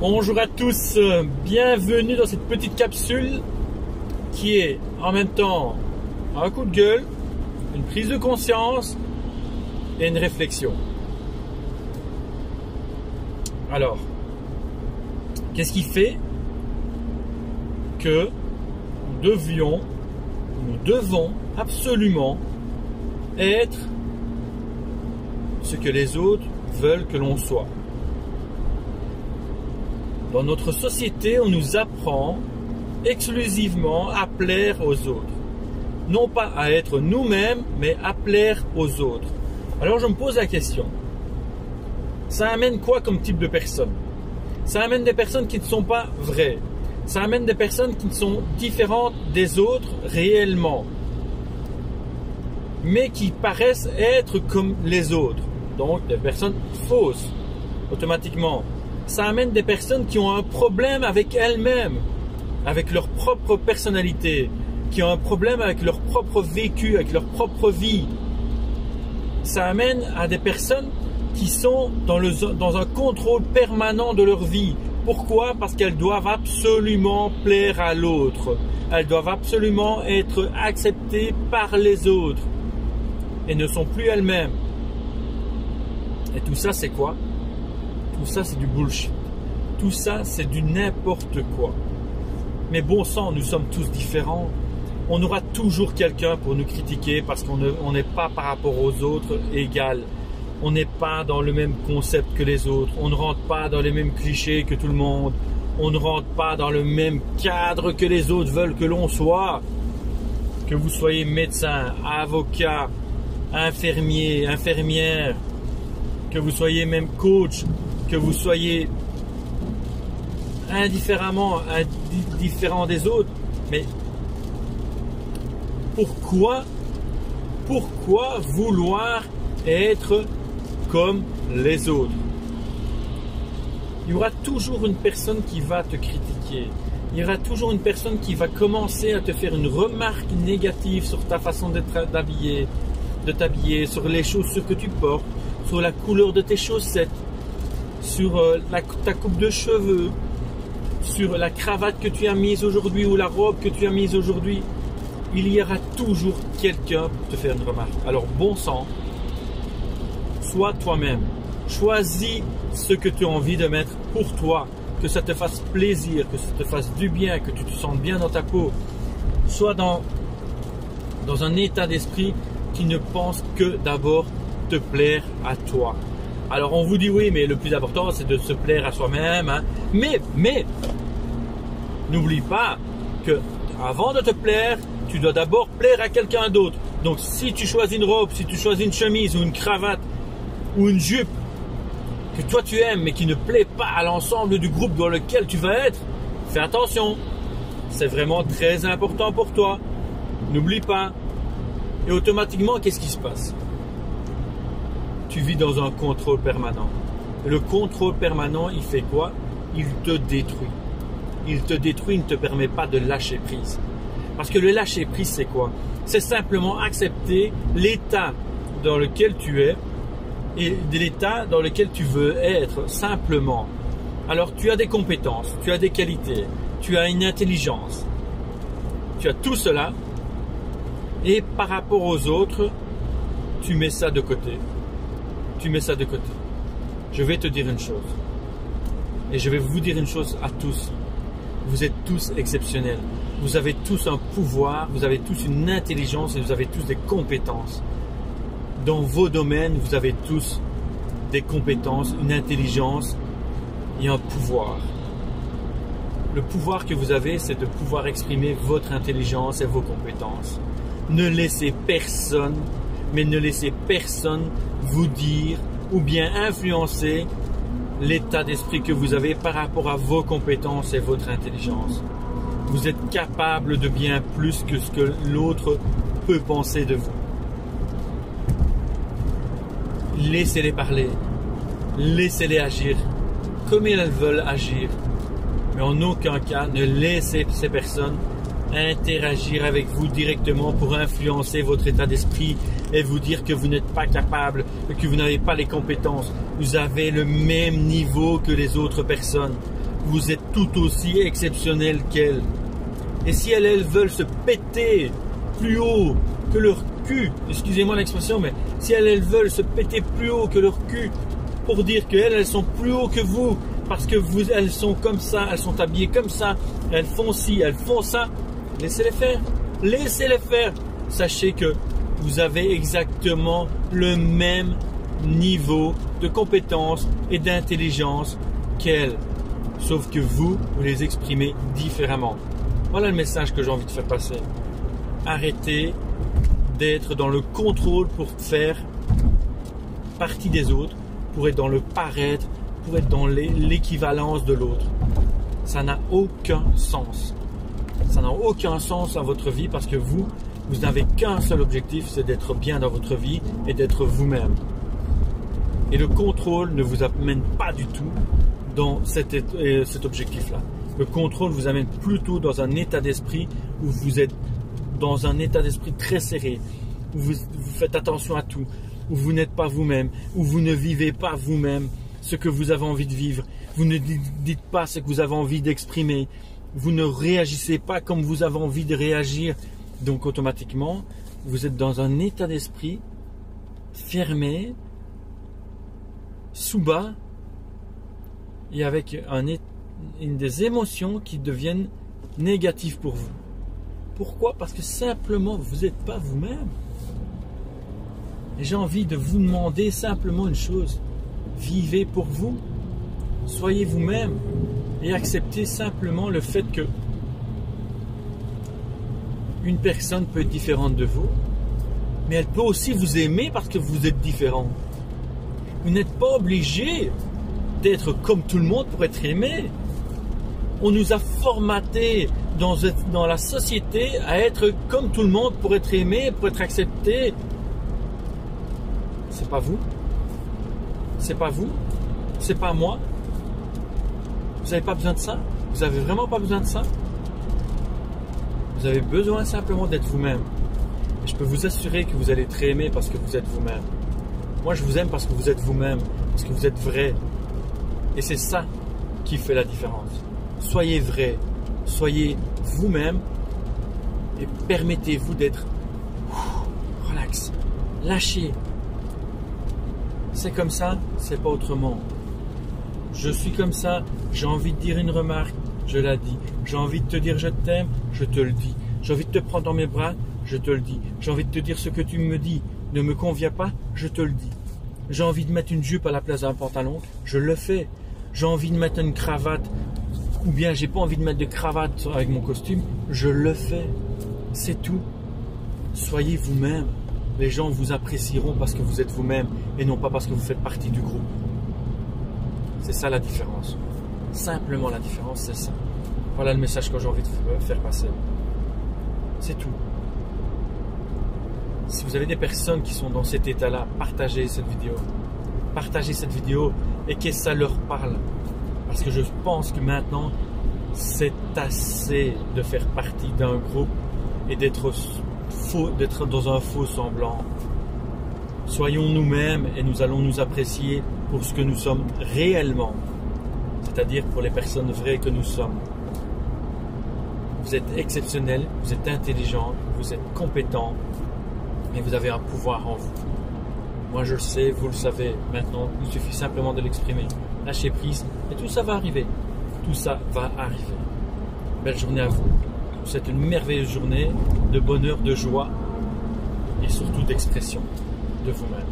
Bonjour à tous, bienvenue dans cette petite capsule qui est en même temps un coup de gueule, une prise de conscience et une réflexion. Alors, qu'est-ce qui fait que nous devons absolument être ce que les autres veulent que l'on soit? Dans notre société, on nous apprend exclusivement à plaire aux autres. Non pas à être nous-mêmes, mais à plaire aux autres. Alors je me pose la question, ça amène quoi comme type de personnes? Ça amène des personnes qui ne sont pas vraies. Ça amène des personnes qui sont différentes des autres réellement, mais qui paraissent être comme les autres. Donc des personnes fausses, automatiquement. Ça amène des personnes qui ont un problème avec elles-mêmes, avec leur propre personnalité, qui ont un problème avec leur propre vécu, avec leur propre vie. Ça amène à des personnes qui sont dans un contrôle permanent de leur vie. Pourquoi? Parce qu'elles doivent absolument plaire à l'autre. Elles doivent absolument être acceptées par les autres et ne sont plus elles-mêmes. Et tout ça, c'est quoi? Tout ça, c'est du bullshit. Tout ça, c'est du n'importe quoi. Mais bon sang, nous sommes tous différents. On aura toujours quelqu'un pour nous critiquer parce qu'on n'est pas par rapport aux autres égal. On n'est pas dans le même concept que les autres. On ne rentre pas dans les mêmes clichés que tout le monde. On ne rentre pas dans le même cadre que les autres veulent que l'on soit. Que vous soyez médecin, avocat, infirmier, infirmière, que vous soyez même coach, que vous soyez différent des autres, mais pourquoi vouloir être comme les autres? Il y aura toujours une personne qui va te critiquer. Il y aura toujours une personne qui va commencer à te faire une remarque négative sur ta façon de t'habiller, sur les chaussures que tu portes, sur la couleur de tes chaussettes, sur ta coupe de cheveux, sur la cravate que tu as mise aujourd'hui ou la robe que tu as mise aujourd'hui. Il y aura toujours quelqu'un pour te faire une remarque. Alors bon sang, sois toi-même. Choisis ce que tu as envie de mettre pour toi, que ça te fasse plaisir, que ça te fasse du bien, que tu te sentes bien dans ta peau. Sois dans un état d'esprit qui ne pense que d'abord te plaire à toi. Alors on vous dit oui, mais le plus important c'est de se plaire à soi-même, hein. Mais n'oublie pas que avant de te plaire, tu dois d'abord plaire à quelqu'un d'autre. Donc si tu choisis une robe, si tu choisis une chemise ou une cravate ou une jupe que toi tu aimes mais qui ne plaît pas à l'ensemble du groupe dans lequel tu vas être, fais attention. C'est vraiment très important pour toi. N'oublie pas. Et automatiquement, qu'est-ce qui se passe? Tu vis dans un contrôle permanent. Et le contrôle permanent, il fait quoi? Il te détruit. Il te détruit, il ne te permet pas de lâcher prise. Parce que le lâcher prise, c'est quoi? C'est simplement accepter l'état dans lequel tu es et l'état dans lequel tu veux être, simplement. Alors, tu as des compétences, tu as des qualités, tu as une intelligence. Tu as tout cela. Et par rapport aux autres, tu mets ça de côté. Tu mets ça de côté. Je vais te dire une chose. Et je vais vous dire une chose à tous. Vous êtes tous exceptionnels. Vous avez tous un pouvoir, vous avez tous une intelligence et vous avez tous des compétences. Dans vos domaines, vous avez tous des compétences, une intelligence et un pouvoir. Le pouvoir que vous avez, c'est de pouvoir exprimer votre intelligence et vos compétences. Ne laissez personne vous dire ou bien influencer l'état d'esprit que vous avez par rapport à vos compétences et votre intelligence. Vous êtes capable de bien plus que ce que l'autre peut penser de vous. Laissez-les parler, laissez-les agir comme elles veulent agir. Mais en aucun cas, ne laissez ces personnes interagir avec vous directement pour influencer votre état d'esprit et vous dire que vous n'êtes pas capable, que vous n'avez pas les compétences. Vous avez le même niveau que les autres personnes. vous êtes tout aussi exceptionnel qu'elles. Et si elles veulent se péter plus haut que leur cul, excusez-moi l'expression, mais si elles veulent se péter plus haut que leur cul pour dire qu'elles sont plus haut que vous, parce que elles sont comme ça, elles sont habillées comme ça, elles font ci, elles font ça, laissez-les faire. Laissez-les faire. Sachez que vous avez exactement le même niveau de compétence et d'intelligence qu'elles. Sauf que vous les exprimez différemment. Voilà le message que j'ai envie de faire passer. Arrêtez d'être dans le contrôle pour faire partie des autres, pour être dans le paraître, pour être dans l'équivalence de l'autre. Ça n'a aucun sens. Ça n'a aucun sens à votre vie parce que vous n'avez qu'un seul objectif, c'est d'être bien dans votre vie et d'être vous-même. Et le contrôle ne vous amène pas du tout dans cet objectif-là. Le contrôle vous amène plutôt dans un état d'esprit où vous êtes dans un état d'esprit très serré, où vous faites attention à tout, où vous n'êtes pas vous-même, où vous ne vivez pas vous-même ce que vous avez envie de vivre. Vous ne dites pas ce que vous avez envie d'exprimer. Vous ne réagissez pas comme vous avez envie de réagir. Donc automatiquement, vous êtes dans un état d'esprit fermé, sous bas, et avec des émotions qui deviennent négatives pour vous. Pourquoi? Parce que simplement, vous n'êtes pas vous-même. Et j'ai envie de vous demander simplement une chose. Vivez pour vous. Soyez vous-même. Et acceptez simplement le fait que une personne peut être différente de vous, mais elle peut aussi vous aimer parce que vous êtes différent. Vous n'êtes pas obligé d'être comme tout le monde pour être aimé. On nous a formatés dans la société à être comme tout le monde pour être aimé, pour être accepté. C'est pas vous. C'est pas vous. C'est pas moi. Vous n'avez pas besoin de ça. Vous n'avez vraiment pas besoin de ça. Vous avez besoin simplement d'être vous-même. Et je peux vous assurer que vous allez être aimé parce que vous êtes vous-même. Moi, je vous aime parce que vous êtes vous-même, parce que vous êtes vrai. Et c'est ça qui fait la différence. Soyez vrai, soyez vous-même et permettez-vous d'être relax, lâchez. C'est comme ça, c'est pas autrement. Je suis comme ça, j'ai envie de dire une remarque, je la dis. J'ai envie de te dire je t'aime, je te le dis. J'ai envie de te prendre dans mes bras, je te le dis. J'ai envie de te dire ce que tu me dis ne me convient pas, je te le dis. J'ai envie de mettre une jupe à la place d'un pantalon, je le fais. J'ai envie de mettre une cravate, ou bien j'ai pas envie de mettre de cravate avec mon costume, je le fais. C'est tout. Soyez vous-même. Les gens vous apprécieront parce que vous êtes vous-même et non pas parce que vous faites partie du groupe. C'est ça la différence. Simplement la différence, c'est ça. Voilà le message que j'ai envie de faire passer. C'est tout. Si vous avez des personnes qui sont dans cet état-là, partagez cette vidéo. Partagez cette vidéo et que ça leur parle. Parce que je pense que maintenant, c'est assez de faire partie d'un groupe et d'être dans un faux semblant. Soyons nous-mêmes et nous allons nous apprécier pour ce que nous sommes réellement. C'est-à-dire pour les personnes vraies que nous sommes. Vous êtes exceptionnel, vous êtes intelligent, vous êtes compétent et vous avez un pouvoir en vous. Moi je le sais, vous le savez. Maintenant, il suffit simplement de l'exprimer. Lâchez prise et tout ça va arriver. Tout ça va arriver. Belle journée à vous. Je vous souhaite une merveilleuse journée de bonheur, de joie et surtout d'expression de vous-même.